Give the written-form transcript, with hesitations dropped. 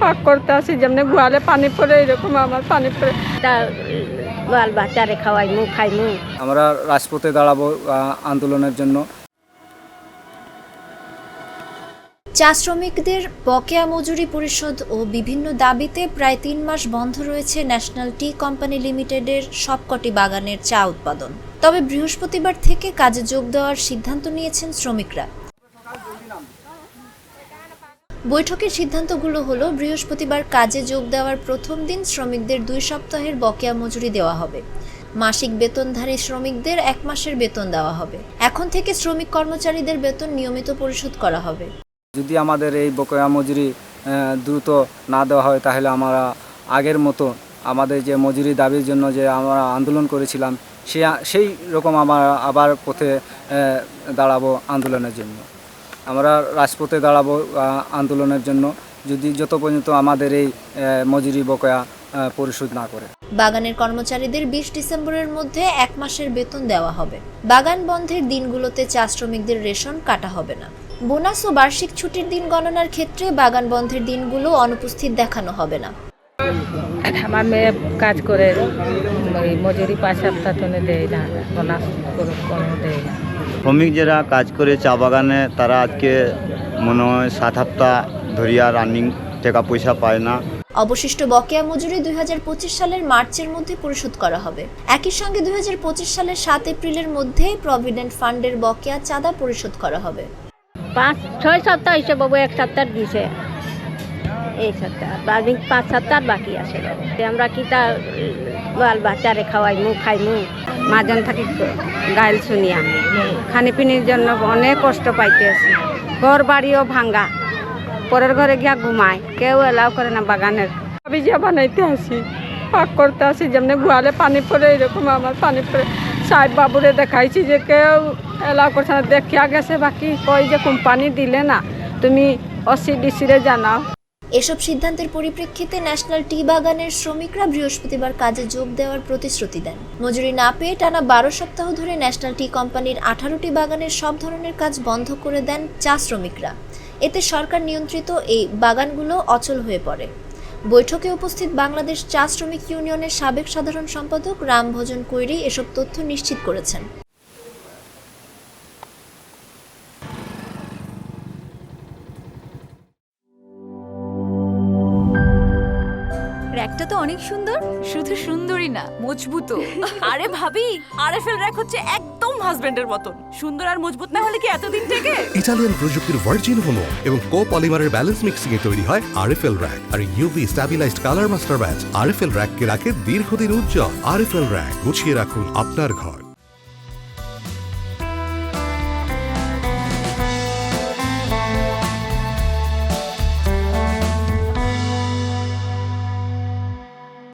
পাক করতে আসি, যেমনি গোয়ালে পানি পড়ে এরকম আমার পানি পড়ে। বাল বাচ্চারে খাওয়াইমু খাইমু। আমরা রাজপথে দাঁড়াবো আন্দোলনের জন্য। চা শ্রমিকদের বকেয়া মজুরি পরিশোধ ও বিভিন্ন দাবিতে প্রায় ৩ মাস বন্ধ রয়েছে ন্যাশনাল টি কোম্পানি লিমিটেডের সবকটি বাগানের চা উৎপাদন। তবে বৃহস্পতিবার থেকে কাজে যোগ দেওয়ার সিদ্ধান্ত নিয়েছেন শ্রমিকরা। বৈঠকের সিদ্ধান্তগুলো হলো, বৃহস্পতিবার কাজে যোগ দেওয়ার প্রথম দিন শ্রমিকদের 2 সপ্তাহের বকেয়া মজুরি দেওয়া হবে। মাসিক বেতনধারী শ্রমিকদের 1 মাসের বেতন দেওয়া হবে। এখন থেকে শ্রমিক কর্মচারীদের বেতন নিয়মিত পরিশোধ করা হবে। যদি আমাদের এই বকেয়া মজুরি দ্রুত না দেওয়া হয়, তাহলে আমরা আগের মতো আমাদের যে মজুরি দাবির জন্য যে আমরা আন্দোলন করেছিলাম সেই রকম আমরা আবার পথে দাঁড়াবো আন্দোলনের জন্য। আমরা রাজপথে দাঁড়াবো আন্দোলনের জন্য যত পর্যন্ত আমাদের এই মজুরি বকেয়া পরিশোধ না করে। বাগানের কর্মচারীদের 20 ডিসেম্বরের মধ্যে 1 মাসের বেতন দেওয়া হবে। বাগান বন্ধের দিনগুলোতে চা শ্রমিকদের রেশন কাটা হবে না। বোনাস ও বার্ষিক ছুটির দিন গণনার ক্ষেত্রে বাগান বন্ধের দিনগুলো অনুপস্থিত দেখানো হবে না। আমার মেয়ে কাজ করে মজুরি 5 সপ্তাহ তো দেয় না, বোনাস কোনো দেয় না। শ্রমিক যারা কাজ করে চা বাগানে, তারা আজকে মনে হয় 7 সপ্তাহ ধরিয়া রানিং টাকা পয়সা পায় না। অবশিষ্ট বকেয়া মজুরি 2025 সালের মার্চের মধ্যে পরিশোধ করা হবে। একই সঙ্গে 2025 সালের 7 এপ্রিলের মধ্যে প্রভিডেন্ট ফান্ডের বকেয়া চাঁদা পরিশোধ করা হবে। 5-6 সপ্তাহ হিসেবে বাবু 1 সপ্তাহ দিছে, এই সপ্তাহ বাকি 5 সপ্তাহ বাকি আছে। আমরা কি তা বাল বাচ্চারে খাওয়াইমু খাইমু, মাজন থাকি গাইল শুনিয়া খানিপিনির জন্য অনেক কষ্ট পাইতেছি। ঘর বাড়িও ভাঙ্গা, পরের ঘরে গিয়া ঘুমায়, কেউ এলাও করে না বাগানের। ভিজা বানাইতে আসি, পাক করতে আসি, যেমনি গোয়ালে পানি পড়ে এরকম আমার পানি পড়ে। সাহেব বাবুরে দেখাইছি যে কেউ এলাও করছে না, দেখিয়া গেছে, বাকি কই যে কোম্পানি দিলে না, তুমি OCDC-রে জানাও। এসব সিদ্ধান্তের পরিপ্রেক্ষিতে ন্যাশনাল টি বাগানের শ্রমিকরা বৃহস্পতিবার কাজে যোগ দেওয়ার প্রতিশ্রুতি দেন। মজুরি না পেয়ে টানা 12 সপ্তাহ ধরে ন্যাশনাল টি কোম্পানির 18টি বাগানের সব ধরনের কাজ বন্ধ করে দেন চা শ্রমিকরা। এতে সরকার নিয়ন্ত্রিত এই বাগানগুলো অচল হয়ে পড়ে। বৈঠকে উপস্থিত বাংলাদেশ চা শ্রমিক ইউনিয়নের সাবেক সাধারণ সম্পাদক রামভজন কৈরি এসব তথ্য নিশ্চিত করেছেন। র্যাকটা তো অনেক সুন্দর। শুধু সুন্দরই না, মজবুতও। আরে ভাবি, আরএফএল র্যাক হচ্ছে একদম হাজবেন্ডের মতন। সুন্দর আর মজবুত না হলে কি এতদিন টেকে? ইতালিয়ান প্রযুক্তির ভার্জিন হোমো এবং কোপলিমারের ব্যালেন্স মিক্সিং এ তৈরি হয় আরএফএল র্যাক। আর UV stabilised colour master batch RFL র্যাককে রাখে দীর্ঘদিন উজ্জ্বল। আরএফএল র্যাক, গুছিয়ে রাখুন আপনার ঘর।